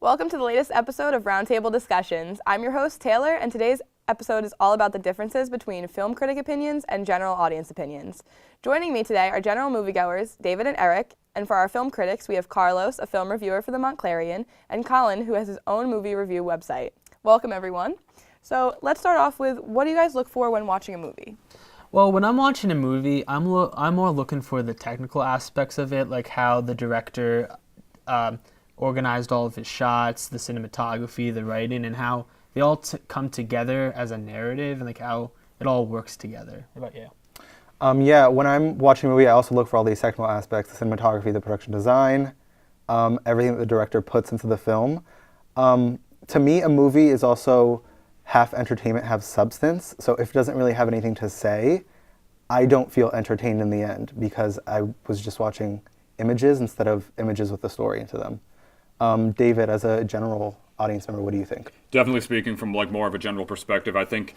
Welcome to the latest episode of Roundtable Discussions. I'm your host, Taylor, and today's episode is all about the differences between film critic opinions and general audience opinions. Joining me today are general moviegoers, David and Eric, and for our film critics, we have Carlos, a film reviewer for the Montclarian, and Colin, who has his own movie review website. Welcome, everyone. So let's start off with, what do you guys look for when watching a movie? Well, when I'm watching a movie, I'm more looking for the technical aspects of it, like how the director organized all of his shots, the cinematography, the writing, and how they all come together as a narrative, and like how it all works together. What about you? Yeah, when I'm watching a movie, I also look for all these technical aspects, the cinematography, the production design, everything that the director puts into the film. To me, a movie is also half entertainment, half substance. So if it doesn't really have anything to say, I don't feel entertained in the end because I was just watching images instead of images with the story into them. David, as a general audience member, what do you think? Definitely speaking from like more of a general perspective, I think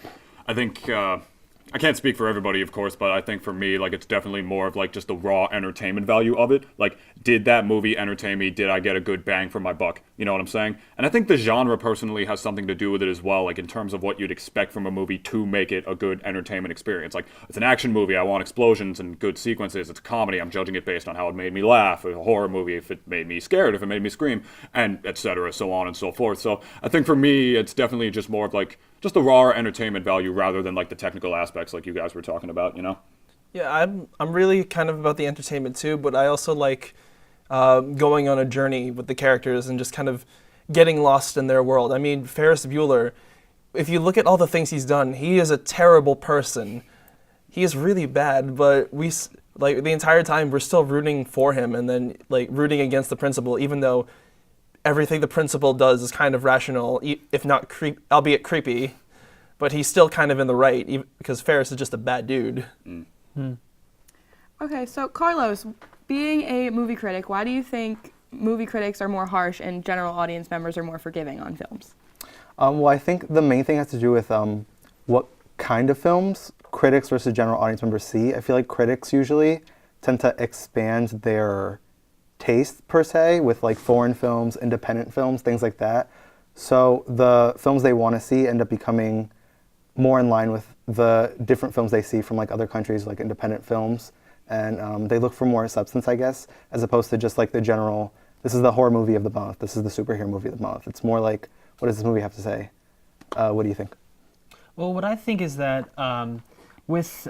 I can't speak for everybody, of course, but I think for me, like, it's definitely more of like just the raw entertainment value of it. Like, did that movie entertain me? Did I get a good bang for my buck? You know what I'm saying? And I think the genre personally has something to do with it as well, like in terms of what you'd expect from a movie to make it a good entertainment experience. Like, it's an action movie, I want explosions and good sequences. It's a comedy, I'm judging it based on how it made me laugh. A horror movie, if it made me scared, if it made me scream, and etc., so on and so forth. So I think for me, it's definitely just more of like just the raw entertainment value rather than like the technical aspects like you guys were talking about, you know? Yeah, I'm really kind of about the entertainment too, but I also like going on a journey with the characters and just kind of getting lost in their world. I mean, Ferris Bueller, if you look at all the things he's done, he is a terrible person. He is really bad, but like the entire time we're still rooting for him and then like rooting against the principal, even though everything the principal does is kind of rational, if not albeit creepy, but he's still kind of in the right because Ferris is just a bad dude. Okay, so Carlos, being a movie critic, why do you think movie critics are more harsh and general audience members are more forgiving on films? Well, I think the main thing has to do with what kind of films critics versus general audience members see. I feel like critics usually tend to expand their taste per se with like foreign films, independent films, things like that. So the films they want to see end up becoming more in line with the different films they see from like other countries, like independent films, and they look for more substance, I guess, as opposed to just like the general, this is the horror movie of the month, this is the superhero movie of the month. It's more like, what does this movie have to say? What do you think? Well, what I think is that with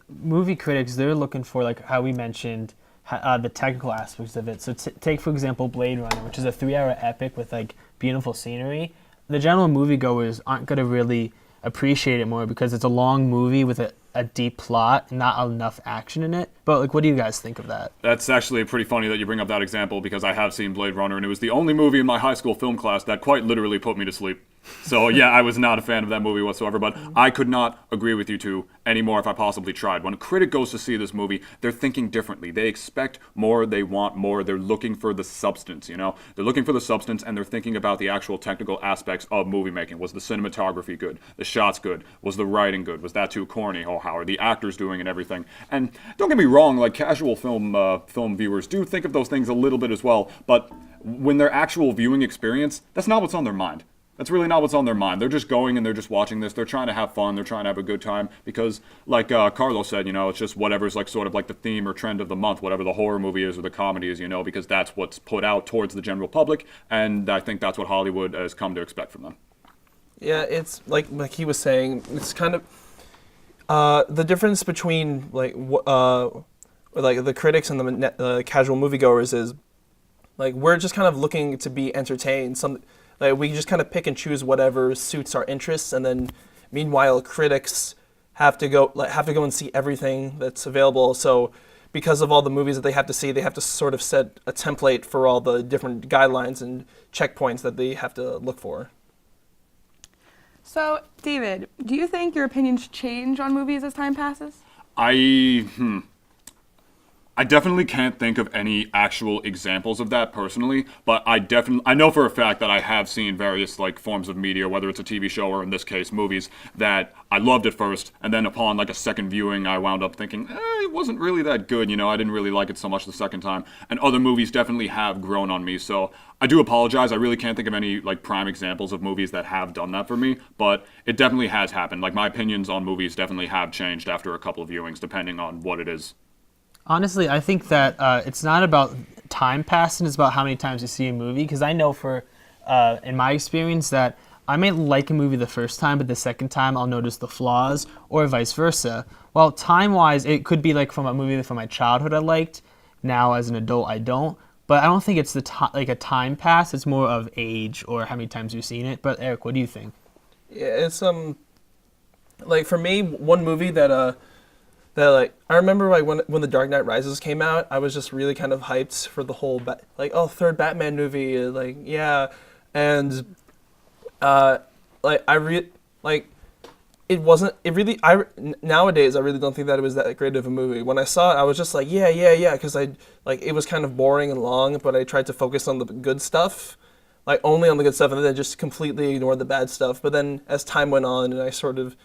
movie critics, they're looking for, like how we mentioned, the technical aspects of it. So take, for example, Blade Runner, which is a 3-hour epic with like beautiful scenery. The general moviegoers aren't going to really appreciate it more because it's a long movie with a deep plot and not enough action in it. But like, what do you guys think of that? That's actually pretty funny that you bring up that example because I have seen Blade Runner and it was the only movie in my high school film class that quite literally put me to sleep. So yeah, I was not a fan of that movie whatsoever, but I could not agree with you two anymore if I possibly tried. When a critic goes to see this movie, they're thinking differently. They expect more, they want more, they're looking for the substance, you know? They're looking for the substance and they're thinking about the actual technical aspects of movie making. Was the cinematography good? The shots good? Was the writing good? Was that too corny? Oh, how are the actors doing and everything? And don't get me wrong, like casual film viewers do think of those things a little bit as well, but when their actual viewing experience, that's not what's on their mind. That's really not what's on their mind. They're just going and they're just watching this. They're trying to have fun. They're trying to have a good time because, like Carlos said, you know, it's just whatever's like sort of like the theme or trend of the month, whatever the horror movie is or the comedy is, you know, because that's what's put out towards the general public, and I think that's what Hollywood has come to expect from them. Yeah, it's like he was saying, it's kind of the difference between like the critics and the casual moviegoers is like we're just kind of looking to be entertained. Like we just kind of pick and choose whatever suits our interests, and then meanwhile critics have to go and see everything that's available. So because of all the movies that they have to see, they have to sort of set a template for all the different guidelines and checkpoints that they have to look for. So, David, do you think your opinions change on movies as time passes? I definitely can't think of any actual examples of that personally, but I know for a fact that I have seen various like forms of media, whether it's a TV show or in this case movies, that I loved at first, and then upon like a second viewing, I wound up thinking, it wasn't really that good. You know, I didn't really like it so much the second time. And other movies definitely have grown on me. So I do apologize. I really can't think of any like prime examples of movies that have done that for me, but it definitely has happened. Like my opinions on movies definitely have changed after a couple of viewings, depending on what it is. Honestly, I think that it's not about time passing, it's about how many times you see a movie. Because I know in my experience, that I may like a movie the first time, but the second time I'll notice the flaws, or vice versa. Well, time-wise, it could be like from a movie from my childhood I liked. Now, as an adult, I don't. But I don't think it's like a time pass. It's more of age or how many times you've seen it. But Eric, what do you think? Yeah, it's like for me, one movie that like I remember like when The Dark Knight Rises came out, I was just really kind of hyped for the whole third Batman movie, like yeah, and like nowadays I really don't think that it was that great of a movie. When I saw it, I was just like yeah, because it was kind of boring and long, but I tried to focus on the good stuff, like only on the good stuff, and then just completely ignored the bad stuff. But then as time went on and I sort of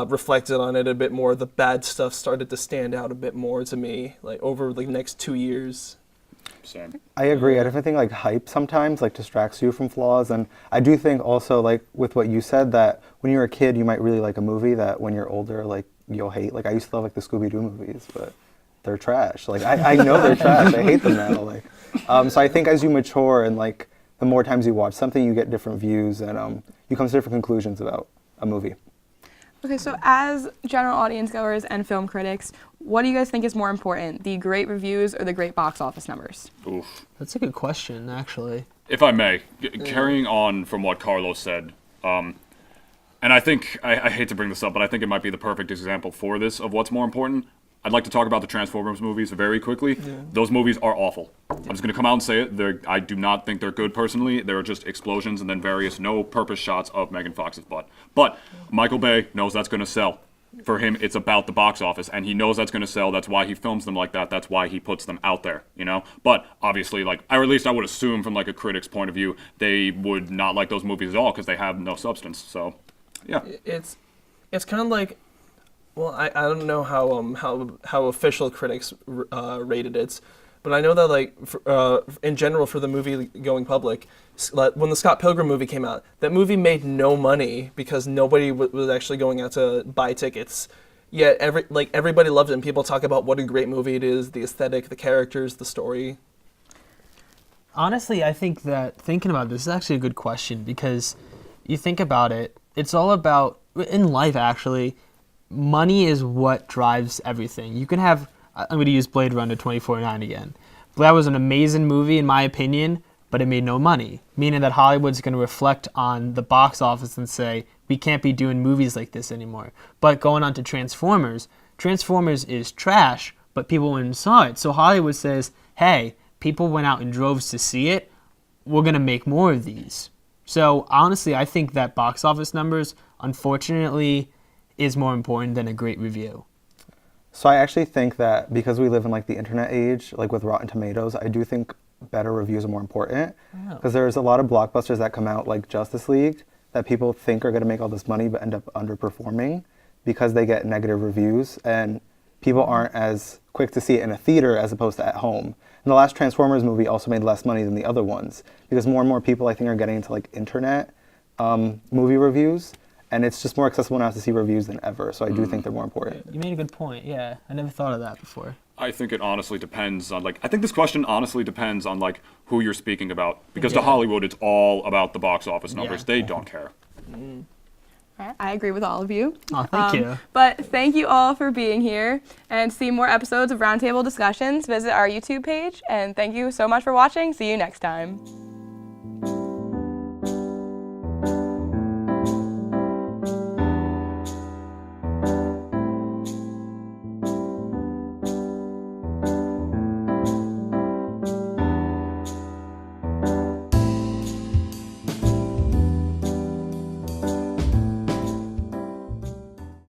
reflected on it a bit more, the bad stuff started to stand out a bit more to me, like over the next 2 years. Same. I agree. I definitely think like hype sometimes like distracts you from flaws, and I do think also like with what you said that when you're a kid you might really like a movie that when you're older like you'll hate. Like I used to love like the Scooby-Doo movies, but they're trash. Like I know they're trash. I hate them now. Like so I think as you mature and like the more times you watch something, you get different views and you come to different conclusions about a movie. Okay, so as general audience goers and film critics, what do you guys think is more important, the great reviews or the great box office numbers? Oof. That's a good question, actually. If I may, carrying on from what Carlos said, and I think, I hate to bring this up, but I think it might be the perfect example for this of what's more important. I'd like to talk about the Transformers movies very quickly. Yeah. Those movies are awful. I'm just going to come out and say it. I do not think they're good personally. They're just explosions and then various no-purpose shots of Megan Fox's butt. But Michael Bay knows that's going to sell. For him, it's about the box office, and he knows that's going to sell. That's why he films them like that. That's why he puts them out there, you know? But obviously, like, or at least I would assume from, like, a critic's point of view, they would not like those movies at all because they have no substance. So, yeah. It's kind of like, well, I don't know how official critics rated it, but I know that like in general for the movie going public, when the Scott Pilgrim movie came out, that movie made no money because nobody was actually going out to buy tickets. Yet everybody loved it, and people talk about what a great movie it is, the aesthetic, the characters, the story. Honestly, I think that thinking about this is actually a good question because you think about it, it's all about, in life actually, money is what drives everything. You can have, I'm going to use Blade Runner 2049 again. That was an amazing movie in my opinion, but it made no money, meaning that Hollywood's going to reflect on the box office and say, we can't be doing movies like this anymore. But going on to Transformers is trash, but people went and saw it. So Hollywood says, hey, people went out in droves to see it, we're going to make more of these. So honestly, I think that box office numbers, unfortunately, is more important than a great review. So I actually think that because we live in like the internet age, like with Rotten Tomatoes, I do think better reviews are more important because there's a lot of blockbusters that come out like Justice League that people think are going to make all this money but end up underperforming because they get negative reviews and people aren't as quick to see it in a theater as opposed to at home. And the last Transformers movie also made less money than the other ones because more and more people I think are getting into like internet movie reviews. And it's just more accessible now to see reviews than ever, so I do think they're more important. You made a good point, yeah. I never thought of that before. I think it honestly depends on, like, I think this question honestly depends on, like, who you're speaking about. Because to Hollywood, it's all about the box office numbers. Yeah. They don't care. All right, I agree with all of you. Oh, thank you. But thank you all for being here. And to see more episodes of Roundtable Discussions, visit our YouTube page. And thank you so much for watching. See you next time.